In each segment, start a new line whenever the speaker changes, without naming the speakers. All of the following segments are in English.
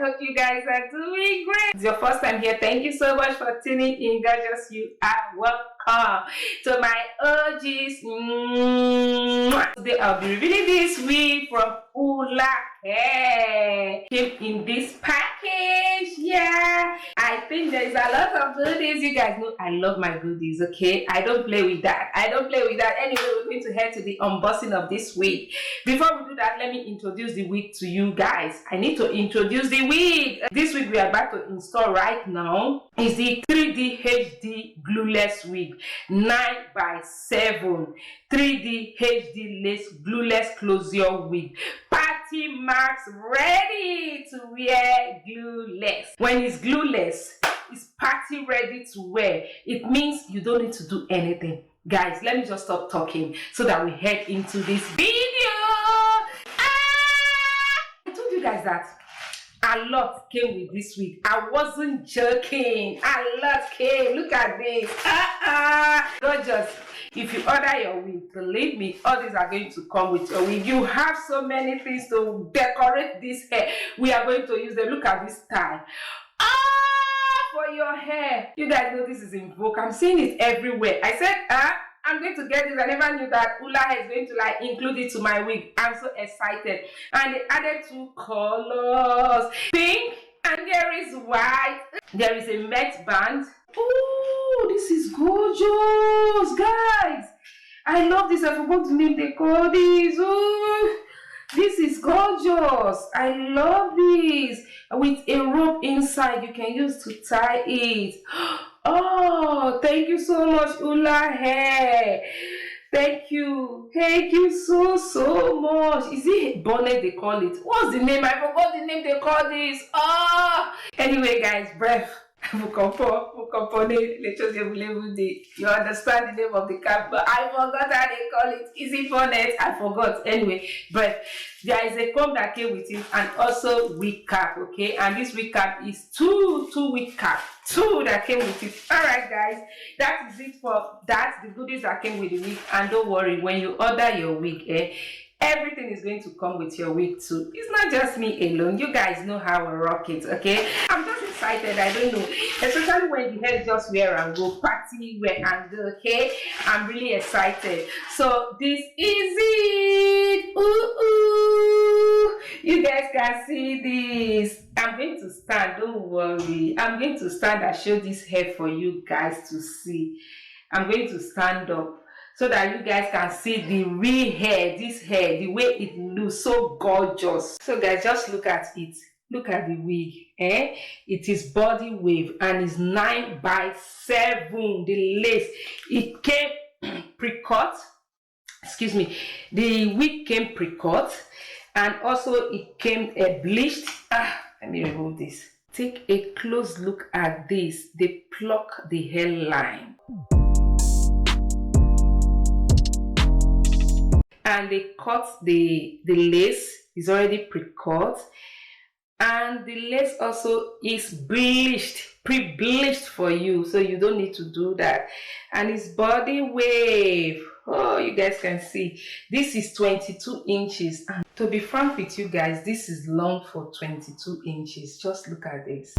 Hope you guys are doing great. It's your first time here. Thank you so much for tuning in, gorgeous. You are welcome to my OGs. Today I'll be revealing this wig from FT.ULAHAIR. Came in this package. Yeah, I think there's a lot of goodies. You guys know I love my goodies. Okay, I don't play with that. Anyway, we're going to head to the unboxing of this wig. Before we do that, let me introduce the wig to you guys. I need to introduce the wig. This wig we are about to install right now is the 3D HD Glueless wig, 9x7 3D HD lace glueless closure wig. Party marks ready to wear glueless. When it's glueless, it's party ready to wear. It means you don't need to do anything. Guys, let me just stop talking so that we head into this video. I told you guys that a lot came with this wig. I wasn't joking. A lot came. Look at this. Gorgeous. If you order your wig, believe me, all these are going to come with your wig. You have so many things to decorate this hair. We are going to use them. Look at this style. For your hair. You guys know this is in vogue. I'm seeing it everywhere. I said, I'm going to get this. I never knew that FT.ULAHAIR is going to include it to my wig. I'm so excited. And they added 2 colors, pink and there is white. There is a matte band. Oh, this is gorgeous, guys. I love this. I forgot to name the color. This is gorgeous. I love this. With a rope inside you can use to tie it. Oh, thank you so much, FT.ULAHAIR. Thank you so much. Is it bonnet they call it? What's the name? I forgot the name they call this. Anyway, guys, breath. You understand the name of the cap, but I forgot how they call it. Is it bonnet? I forgot. Anyway, but there is a comb that came with it and also wig cap. Okay, and this wig cap is two wig cap, 2 that came with it. All right, guys, that is it for that. The goodies that came with the wig. And don't worry, when you order your wig, everything is going to come with your wig too. It's not just me alone. You guys know how I rock it, okay? I'm just excited. I don't know. Especially when the hair just wear and go, party wear and go, okay? I'm really excited. So this is it. You guys can see this. I'm going to stand. Don't worry. I'm going to stand and show this hair for you guys to see. I'm going to stand up so that you guys can see the real hair, this hair, the way it looks so gorgeous. So guys, just look at it. Look at the wig. It is body wave and it's 9x7. The lace, it came pre-cut. Excuse me. The wig came pre-cut and also it came bleached. Let me remove this. Take a close look at this. They pluck the hairline. And they cut the lace. Is already pre-cut, and the lace also is bleached, pre-bleached for you, so you don't need to do that. And it's body wave. Oh, you guys can see this is 22 inches, and to be frank with you guys, this is long for 22 inches. Just look at this.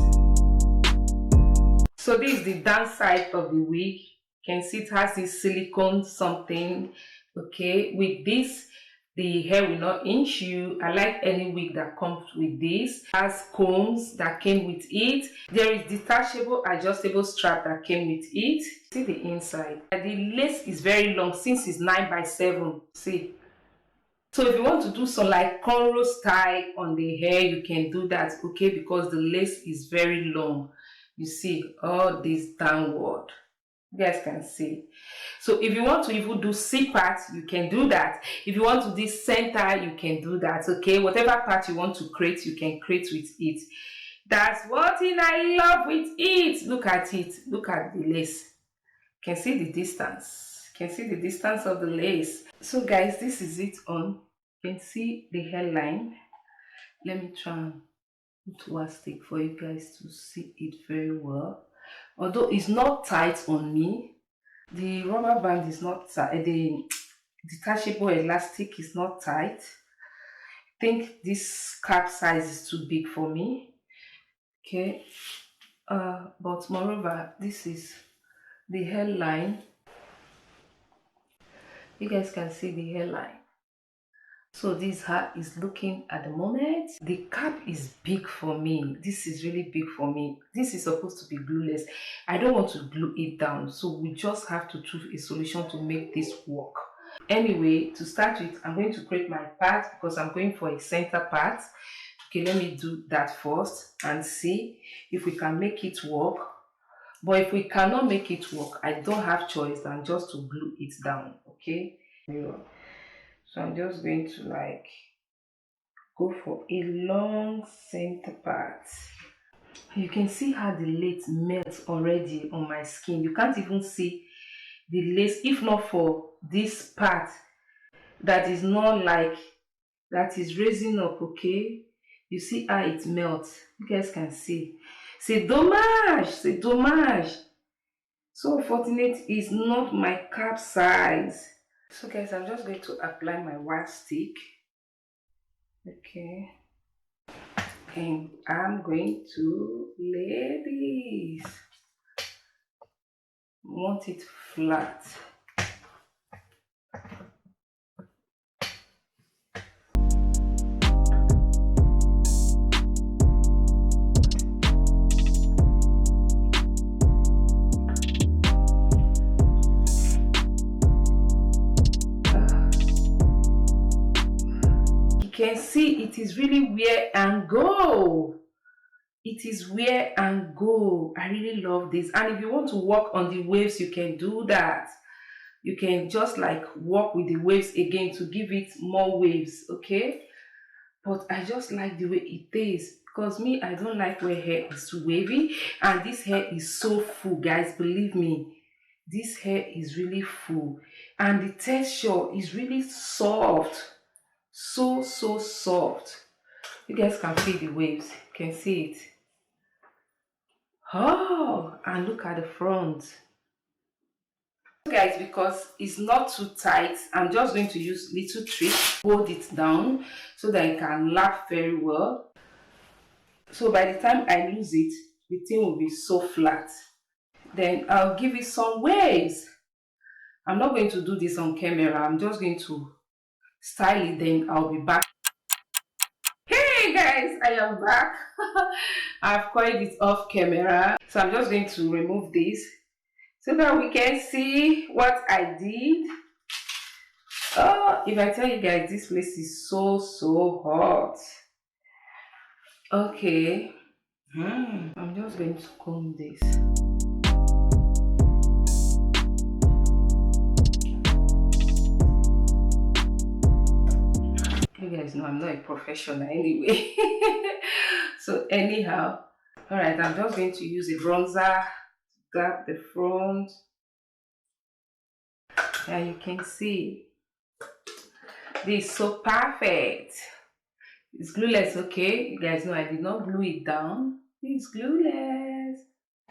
So this is the down side of the wig. You can see it has this silicone something. Okay, with this the hair will not inch you. I like any wig that comes with this. It has combs that came with it. There is detachable adjustable strap that came with it. See the inside. The lace is very long since it's 9x7. See, so if you want to do some cornrow style on the hair, you can do that, okay, because the lace is very long. You see all this downward. You guys can see. So if you want to even do C part, you can do that. If you want to do center, you can do that. Okay, whatever part you want to create, you can create with it. That's what I love with it. Look at it. Look at the lace. You can see the distance. You can see the distance of the lace. So guys, this is it on. You can see the hairline. Let me try and put one stick for you guys to see it very well. Although it's not tight on me, the rubber band is not tight, the detachable elastic is not tight. I think this cap size is too big for me. Okay, but moreover, this is the hairline. You guys can see the hairline. So this hair is looking at the moment. The cap is big for me. This is really big for me. This is supposed to be glueless. I don't want to glue it down, so we just have to choose a solution to make this work. Anyway, to start with, I'm going to create my part because I'm going for a center part. Okay, let me do that first and see if we can make it work. But if we cannot make it work, I don't have choice than just to glue it down. Okay, so I'm just going to like go for a long center part. You can see how the lace melts already on my skin. You can't even see the lace if not for this part that is not like that is raising up. Okay, you see how it melts. You guys can see. C'est dommage, c'est dommage. So unfortunate is not my cap size. So guys, I'm just going to apply my white stick. Okay, and I'm going to lay this. Want it flat. Can see it is really wear and go. It is wear and go. I really love this. And if you want to work on the waves, you can do that. You can just like work with the waves again to give it more waves. Okay, but I just like the way it is because me, I don't like where hair is too wavy, and this hair is so full, guys. Believe me, this hair is really full and the texture is really soft. So soft. You guys can feel the waves. You can see it. Oh, and look at the front. Guys, because it's not too tight, I'm just going to use little trick, hold it down so that it can lap very well. So by the time I lose it, the thing will be so flat. Then I'll give it some waves. I'm not going to do this on camera. I'm just going to style it, then I'll be back. Hey guys, I am back. I've coiled it off camera, so I'm just going to remove this so that we can see what I did. Oh, if I tell you guys, this place is so hot. Okay, I'm just going to comb this. You guys know I'm not a professional anyway. So anyhow, all right, I'm just going to use a bronzer to dab the front. Yeah, you can see this is so perfect. It's glueless. Okay, you guys know I did not glue it down. It's glueless.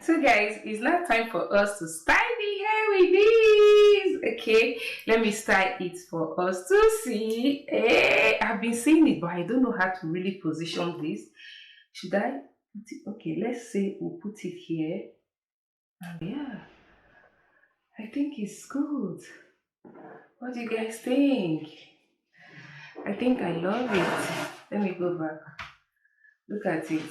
So guys, it's now time for us to style the hair with this. Okay, let me style it for us to see. Hey, I've been seeing it, but I don't know how to really position this. Should I put it? Okay, let's say we'll put it here. And yeah, I think it's good. What do you guys think? I think I love it. Let me go back. Look at it.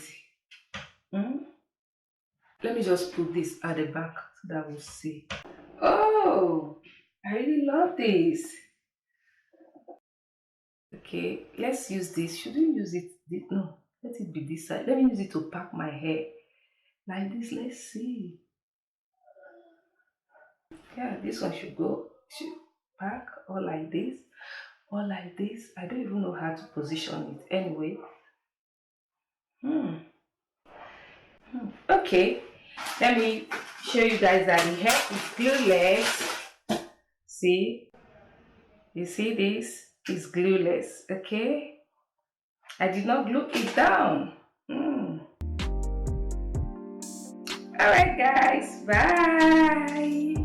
Let me just put this at the back so that we'll see. Oh, I really love this. Okay, let's use this. Should we use it? No, let it be this side. Let me use it to pack my hair like this. Let's see. Yeah, this one should go, should back or like this, or like this. I don't even know how to position it. Anyway, hmm. Okay, let me show you guys that the hair is glueless. See, you see this is glueless. Okay, I did not glue it down. All right, guys, bye.